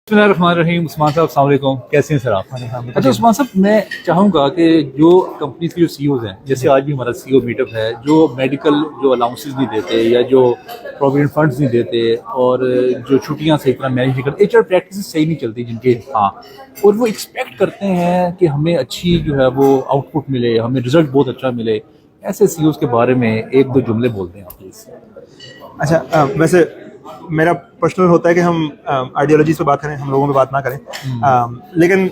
बिस्मिल्लाहिर्रहमानिर्रहीम। उस्मान साहब अस्सलाम वालेकुम, कैसे हैं सर आप? अच्छा उस्मान साहब, मैं चाहूँगा कि जो कंपनी के जो सीईओज हैं, जैसे आज भी हमारा सीईओ मीटअप है, जो मेडिकल जो अलाउंसेस नहीं देते या जो प्रोविडेंट फंड्स नहीं देते और जो छुट्टियाँ सही तरह मैनेज नहीं करते, एचआर प्रैक्टिस सही नहीं चलती जिनके, हाँ, और वो एक्सपेक्ट करते हैं कि हमें अच्छी जो है वो आउटपुट मिले, हमें रिजल्ट बहुत अच्छा मिले। ऐसे सीईओज के बारे में एक दो जुमले बोलते हैं आप प्लीज़। अच्छा, वैसे मेरा पर्सनल होता है कि हम आइडियोलॉजीज पे बात करें, हम लोगों पे बात ना करें, लेकिन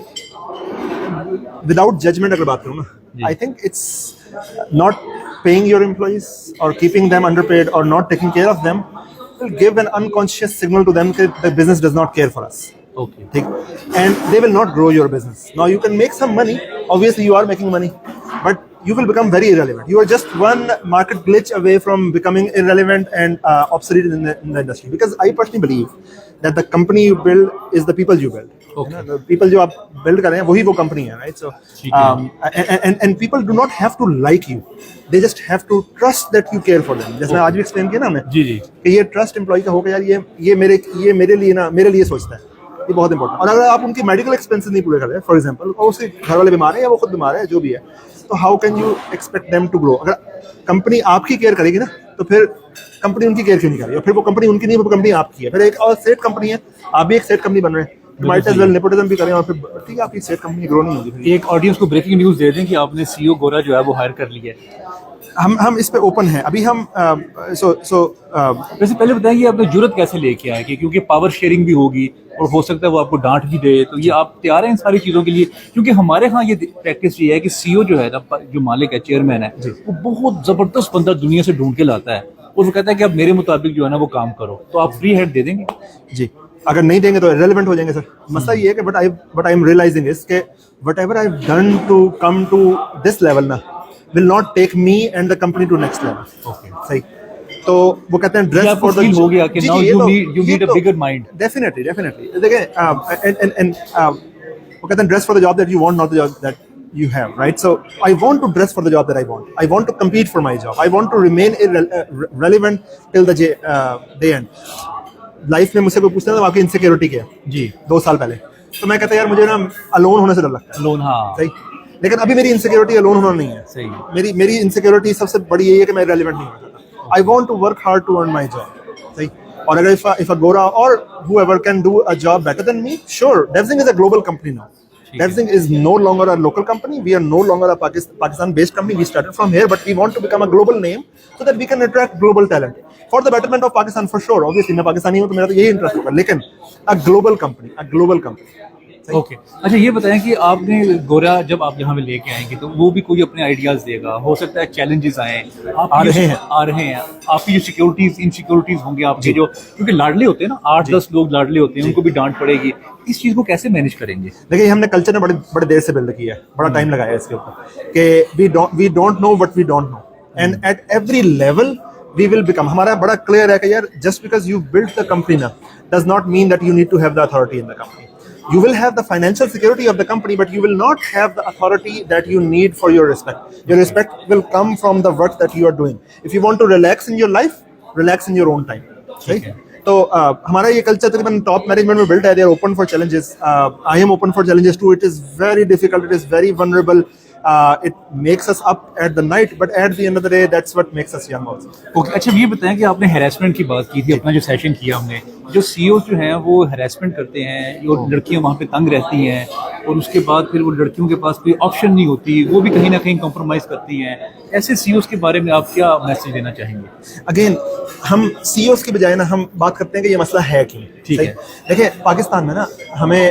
विदाउट जजमेंट अगर बात करूँ ना, I think it's not paying your employees और कीपिंग देम अंडरपेड और not taking care of them will give an unconscious signal to them that the business does not care for us. Okay. ठीक, and they will not grow your business. Now you can make some money. Obviously, you are making money, but you will become very irrelevant. You are just one market glitch away from becoming irrelevant and obsolete in the industry. Because I personally believe that the company you build is the people you build. Okay. You know, the people जो आप build कर रहे हैं वही वो company है, right? So and people do not have to like you. They just have to trust that you care for them. जैसे मैं आज भी explain किया ना हमने, जी जी, कि ये ट्रस्ट एम्प्लॉय का होगा, यार ये मेरे लिए सोचता है, ये बहुत इंपॉर्टेंट। और अगर आप उनकी मेडिकल एक्सपेंसेस नहीं पूरे कर रहे, फॉर एग्जांपल, और उसके घर वाले बीमार हैं या वो खुद बीमार है, जो भी है, तो how can you expect them to grow? अगर कंपनी आपकी केयर करेगी ना, तो फिर कंपनी उनकी केयर क्यों नहीं करेगी? और फिर वो कंपनी उनकी नहीं, वो कंपनी आपकी है। फिर एक और सेट कंपनी है, आप भी एक सेट कंपनी बन रहे हैं, माइट एज वेल नेपोटिज्म भी करें और फिर ठीक है, आपकी सेट कंपनी ग्रो नहीं होगी। एक ऑडियंस को ब्रेकिंग न्यूज़ दे दें कि आपने सीईओ गोरा जो है वो हायर कर लिया है। हम इस पे ओपन हैं अभी। हम वैसे पहले बताएं कि आपने जुर्रत कैसे लेके आए, कि क्योंकि पावर शेयरिंग भी होगी और हो सकता है वो आपको डांट भी दे, तो ये आप तैयार हैं इन सारी चीज़ों के लिए? क्योंकि हमारे यहाँ ये प्रैक्टिस ये है कि सीईओ जो है ना, जो मालिक है, चेयरमैन है, वो बहुत ज़बरदस्त बंदा दुनिया से ढूंढ के लाता है और वो कहता है कि आप मेरे मुताबिक जो है ना वो काम करो। तो आप फ्री हैंड दे देंगे? जी, अगर नहीं देंगे तो इररिलेवेंट हो जाएंगे सर। मसला ये है कि but I am realizing is के whatever I have done to come to this level ना will not take me and the company to next level. Okay. सही। तो वो कहते हैं ड्रेस फॉर द हो गया कि now you need a bigger mind. Definitely देखें, and वो कहते हैं dress for the job that you want, not the job that you have, right? So I want to dress for the job that I want. I want to compete for my job. I want to remain relevant till the day end. Life में मुझसे कोई पूछता है तो आपकी insecurity क्या है जी 2 साल पहले, तो मैं कहता यार मुझे ना अलोन होने से डर लगता है। अलोन, हाँ सही। लेकिन अभी मेरी इनसिक्योरिटी अलोन होना नहीं है। सही। मेरी इनसिक्योरिटी सबसे बड़ी यही है कि मैं रेलेवेंट नहीं होता। I want to work hard to earn my job. सही। और अगर इफ अ गोरा और whoever can do a job better than me, sure, Devzing is a global company now. Devzing is no longer a local company. We are no longer a Pakistan-based company. We started from here, but we want to become a global name so that we can attract global talent for the betterment of Pakistan, for sure. Obviously, मैं पाकिस्तानी हूँ तो मेरा तो यही interest होगा, लेकिन a global company. Okay अच्छा, ये बताएं कि आपने गोरा जब आप यहाँ पे लेके आएंगे तो वो भी कोई अपने आइडियाज देगा, हो सकता है चैलेंजेस आए, आ रहे हैं आपकी जो सिक्योरिटीज इनसिक्योरिटीज होंगे आपके, जो क्योंकि लाडले होते हैं ना, 8-10 लोग लाडले होते हैं, उनको भी डांट पड़ेगी, इस चीज को कैसे मैनेज करेंगे? देखिए, हमने कल्चर में बड़े देर से बिल्ड किया है, बड़ा टाइम लगाया है इसके ऊपर, कि we don't know what we don't know, and at every level we will become. हमारा बड़ा क्लियर है कि यार just because you built the company now does not mean that you need to have the authority in the company. You will have the financial security of the company, but you will not have the authority that you need for your respect. Your respect will come from the work that you are doing. If you want to relax in your life, relax in your own time. Right? तो हमारा ये culture तकरीबन top management में built है. They are open for challenges. I am open for challenges too. It is very difficult. It is very vulnerable. It makes us up at the night, but at the end of the day, that's what makes us young also. Okay, अच्छा ये बताएं कि आपने harassment की बात की थी, अपना जो सेशन किया हमने, जो सीईओ जो हैं वो हैरेसमेंट करते हैं और लड़कियां वहाँ पे तंग रहती हैं और उसके बाद फिर वो लड़कियों के पास कोई ऑप्शन नहीं होती, वो भी कहीं ना कहीं कॉम्प्रोमाइज़ करती हैं, ऐसे सीईओज़ के बारे में आप क्या मैसेज देना चाहेंगे? अगेन, हम सीईओज़ की बजाय ना हम बात करते हैं कि ये मसला है क्यों। ठीक है, देखिए पाकिस्तान में ना हमें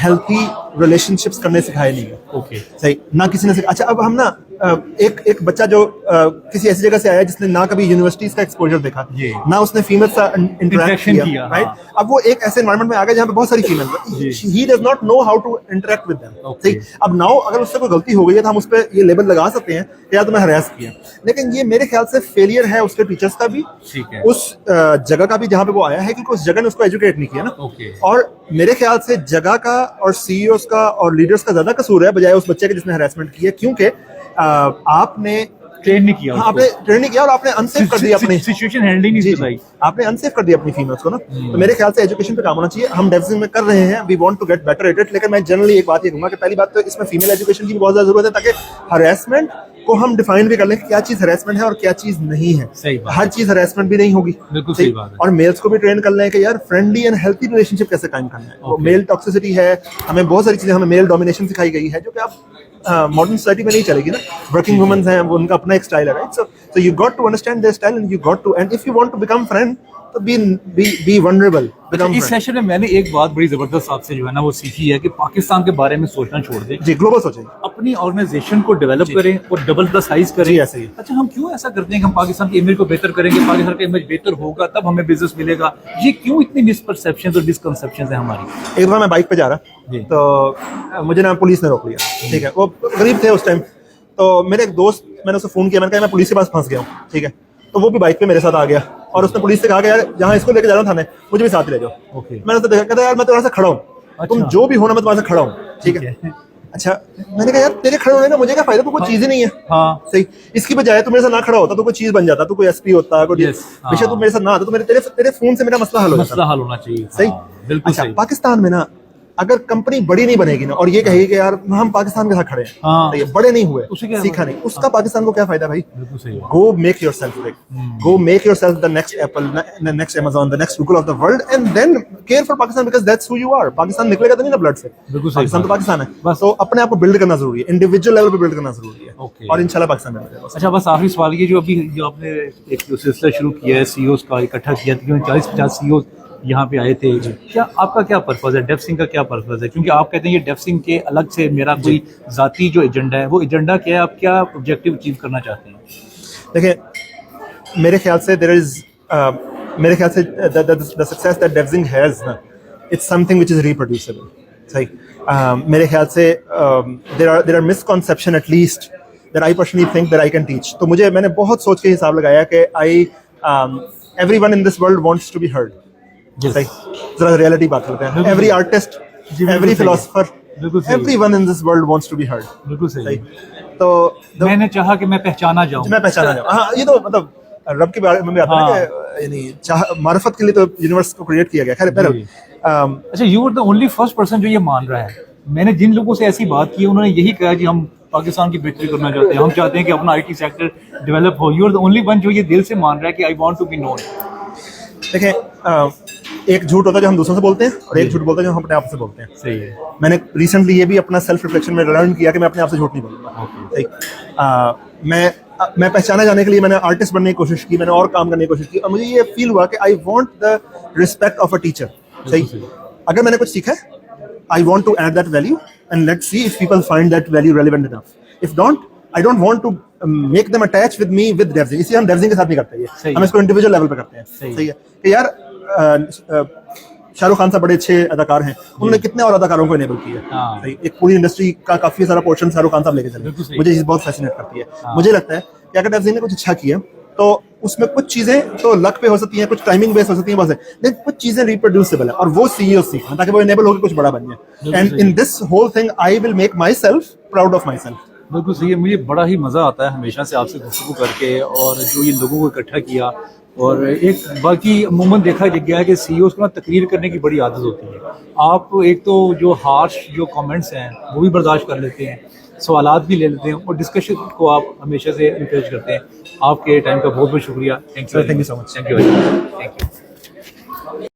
हेल्थी रिलेशनशिप्स करने सिखाए नहीं है। ओके, सही ना, किसी ने अच्छा, अब हम ना एक बच्चा जो किसी ऐसी जगह से आया जिसने ना कभी यूनिवर्सिटीज का एक्सपोजर देखा, ना उसने फीमेल से इंटरेक्ट किया, राइट? अब वो एक ऐसे एनवायरनमेंट में आ गया जहाँ पे बहुत सारी female, he does not know how to interact with them. सही। अब नाउ अगर उससे कोई गलती हो गई है तो हम उस पर ये लेबल लगा सकते हैं कि यार तुम्हें हरास किया, लेकिन ये मेरे ख्याल से फेलियर है उसके टीचर्स का भी, उस जगह का भी जहाँ पे वो आया है, क्योंकि उस जगह ने उसको एजुकेट नहीं किया ना। और मेरे ख्याल से जगह का और सीईओज़ का और लीडर्स का ज्यादा कसूर है बजाय उस बच्चे के जिसने हरासमेंट की है, क्योंकि आपने ट्रेन नहीं किया, हाँ, आपने ट्रेन नहीं किया और आपने अनसेफ कर दी अपनी सिचुएशन हैंडलिंग नहीं बताई, आपने अनसेफ कर दी अपनी फीमेल्स को ना। तो मेरे ख्याल से एजुकेशन पे काम होना चाहिए। हम डेवजिंग में कर रहे हैं, we want to get better at it, लेकिन मैं जनरली एक बात ये कहूंगा कि पहली बात तो इसमें फीमेल एजुकेशन की भी बहुत ज्यादा जरूरत है, ताकि हरेसमेंट को हम डिफाइन भी कर लें कि क्या चीज हरेसमेंट है और क्या चीज नहीं है। सही बात, हर चीज हरेसमेंट भी नहीं होगी, बिल्कुल सही बात है। और मेल्स को भी ट्रेन कर लें कि यार फ्रेंडली एंड हेल्थी रिलेशनशिप कैसे कायम करना है। वो मेल टॉक्सिसिटी है, हमें बहुत सारी चीजें, हमें मेल डोमिनेशन सिखाई गई है जो कि आप मॉडर्न सोसाइटी में नहीं चलेगी ना। वर्किंग वुमेन्स हैं, वो उनका अपना एक स्टाइल है, right? So you got to understand their style and you got to, and if you want to become friend तो बी वनरेबल। इस सेशन में मैंने एक बात बड़ी जबरदस्त आपसे जो है ना वो सीखी है कि पाकिस्तान के बारे में सोचना छोड़ दें, जी, ग्लोबल सोचें, अपनी ऑर्गेनाइजेशन को डेवलप करें और डबल द साइज करें। जी, ऐसे ही। अच्छा, हम क्यों ऐसा करते हैं कि हम पाकिस्तान की इमेज को बेहतर करेंगे, पाकिस्तान का इमेज बेहतर होगा तब हमें बिजनेस मिलेगा? ये क्यों इतनी मिसपरसेप्शन और मिसकंसेप्शन है हमारी? एक बार मैं बाइक पे जा रहा जी। तो मुझे ना पुलिस ने रोक लिया, ठीक है, वो गरीब थे उस टाइम, तो मेरे एक दोस्त, मैंने उसे फोन किया, मैंने कहा मैं पुलिस के पास फंस गया हूँ, ठीक है, तो वो भी बाइक पे मेरे साथ आ गया और उसने पुलिस से कहा कि यार जहाँ इसको लेके जा रहा हूँ थाने, मुझे भी साथ ले जाओ। ओके। मैंने उससे देखा, कहता यार मैं तुम्हारे से खड़ा हूँ, तुम जो भी होना मैं तुम्हारे से खड़ा हूँ, ठीक है। अच्छा, मैंने कहा यार तेरे खड़े होने का मुझे क्या फायदा, तो कोई चीज ही नहीं है। हाँ, सही, इसकी बजाय तू मेरे साथ ना खड़ा होता तो कोई चीज बन जाता, तो कोई एसपी होता, कोई बेशक तू मेरे साथ ना आता तो मेरे तेरे फोन से मेरा मसला हल हो जाता। मसला हल होना चाहिए। सही, बिल्कुल अच्छा, सही। पाकिस्तान में ना अगर कंपनी बड़ी नहीं बनेगी ना और ये कहेगी कि यार हम पाकिस्तान के साथ खड़े हैं, हाँ, तो ये बड़े नहीं हुए, उसे क्या सीखा नहीं, उसका पाकिस्तान को क्या फायदा भाई? बिल्कुल सही बात। Go make yourself big. Go make yourself the next Apple, the next Amazon, the next Google of the world, and then care for Pakistan because that's who you are. Pakistan निकलेगा तो नहीं ना ब्लड से, बिल्कुल सही पाकिस्तान तो बात। पाकिस्तान है, बस। तो अपने आप को बिल्ड करना जरूरी है, इंडिविजुअल लेवल पे बिल्ड करना जरूरी है, ओके। और इंशाल्लाह पाकिस्तान में मिलेगा। अच्छा, बस आखिरी सवाल ये, जो अभी जो आपने एक जो सिलसिला शुरू किया है सीईओज का, इकट्ठा किया, तकरीबन 40-50 सीईओ यहाँ पे आए थे, क्या आपका क्या पर्पस है, डेवसिंग का क्या पर्पस है? क्योंकि आप कहते हैं ये डेवसिंग के अलग से मेरा कोई जाती जो एजेंडा है, वो एजेंडा क्या है, आप क्या ऑब्जेक्टिव अचीव करना चाहते हैं? देखिए, मेरे ख्याल से the success that Devzing has, it's something which is reproducible. सही, मेरे ख्याल से there are misconception at least that I personally think that I can teach. तो मैंने बहुत सोच के हिसाब लगाया कि everyone in this world wants to be heard. सही, जरा रियलिटी बात करते हैं। Every artist, every philosopher, everyone in this world wants to be heard. बिल्कुल सही। तो मैंने चाहा कि मैं पहचाना जाऊं, मैं पहचाना जाऊं। हाँ, ये तो मतलब रब के बारे में भी आता है कि यानी मार्फत के लिए तो यूनिवर्स को क्रिएट किया गया। खैर, अच्छा, you are the only first person जो ये मान रहा है। मैंने जिन लोगों से ऐसी बात की उन्होंने यही कहा कि हम पाकिस्तान की बेहतरी करना चाहते हैं, हम चाहते हैं कि अपना आईटी सेक्टर डेवलप हो। You are the only one जो ये दिल से मान रहा है कि I want to be known. देखें, एक झूठ होता है जो हम दूसरों से बोलते हैं और एक झूठ बोलते हैं जो हम अपने आप से बोलते हैं। सही है। मैंने रिसेंटली ये भी अपना सेल्फ रिफ्लेक्शन में लर्न किया कि मैं अपने आप से झूठ नहीं बोलूंगा। सही, मैं पहचाना जाने के लिए मैंने आर्टिस्ट बनने की कोशिश की, मैंने और काम करने की कोशिश की, और मुझे ये फील हुआ कि I want the respect of a teacher. सही, अगर मैंने कुछ सीखा है, I want to add that value and let's see if people find that value relevant enough. If don't, I don't want to make them attach with me with डेवजिंग। इसलिए हम डेवजिंग के साथ नहीं करते ये, हम इसको इंडिविजुअल लेवल पे करते हैं। सही है कि यार शाहरुख खान साहब बड़े अच्छे अदाकार हैं, उन्होंने कितने और अदाकारों को इनेबल किया। सही, एक पूरी इंडस्ट्री का काफी सारा पोर्शन शाहरुख खान साहब लेके चले। मुझे ये चीज बहुत फैसिनेट करती है। मुझे लगता है कि अगर डेवजिंग ने कुछ अच्छा किया तो उसमें कुछ चीजें तो लक पे हो सकती हैं, कुछ टाइमिंग बेस हो सकती हैं, बस है, लेकिन कुछ चीजें रिप्रोड्यूसेबल है और वो सीईओ सीखना ताकि वो इनेबल होकर कुछ बड़ा बन जाए। And in this whole thing I will make myself proud of myself. बिल्कुल सही है। मुझे बड़ा ही मज़ा आता है हमेशा से आपसे गुफ्तगू करके, और जो ये लोगों को इकट्ठा किया। और एक बाकी अमूमन देखा गया है कि सीईओज़ को ना तकरीर करने की बड़ी आदत होती है। आप एक तो जो हार्श जो कमेंट्स हैं वो भी बर्दाश्त कर लेते हैं, सवालात भी ले लेते हैं, और डिस्कशन को आप हमेशा से इंकरेज करते हैं। आपके टाइम का बहुत बहुत शुक्रिया। Thank you so much. Thank you.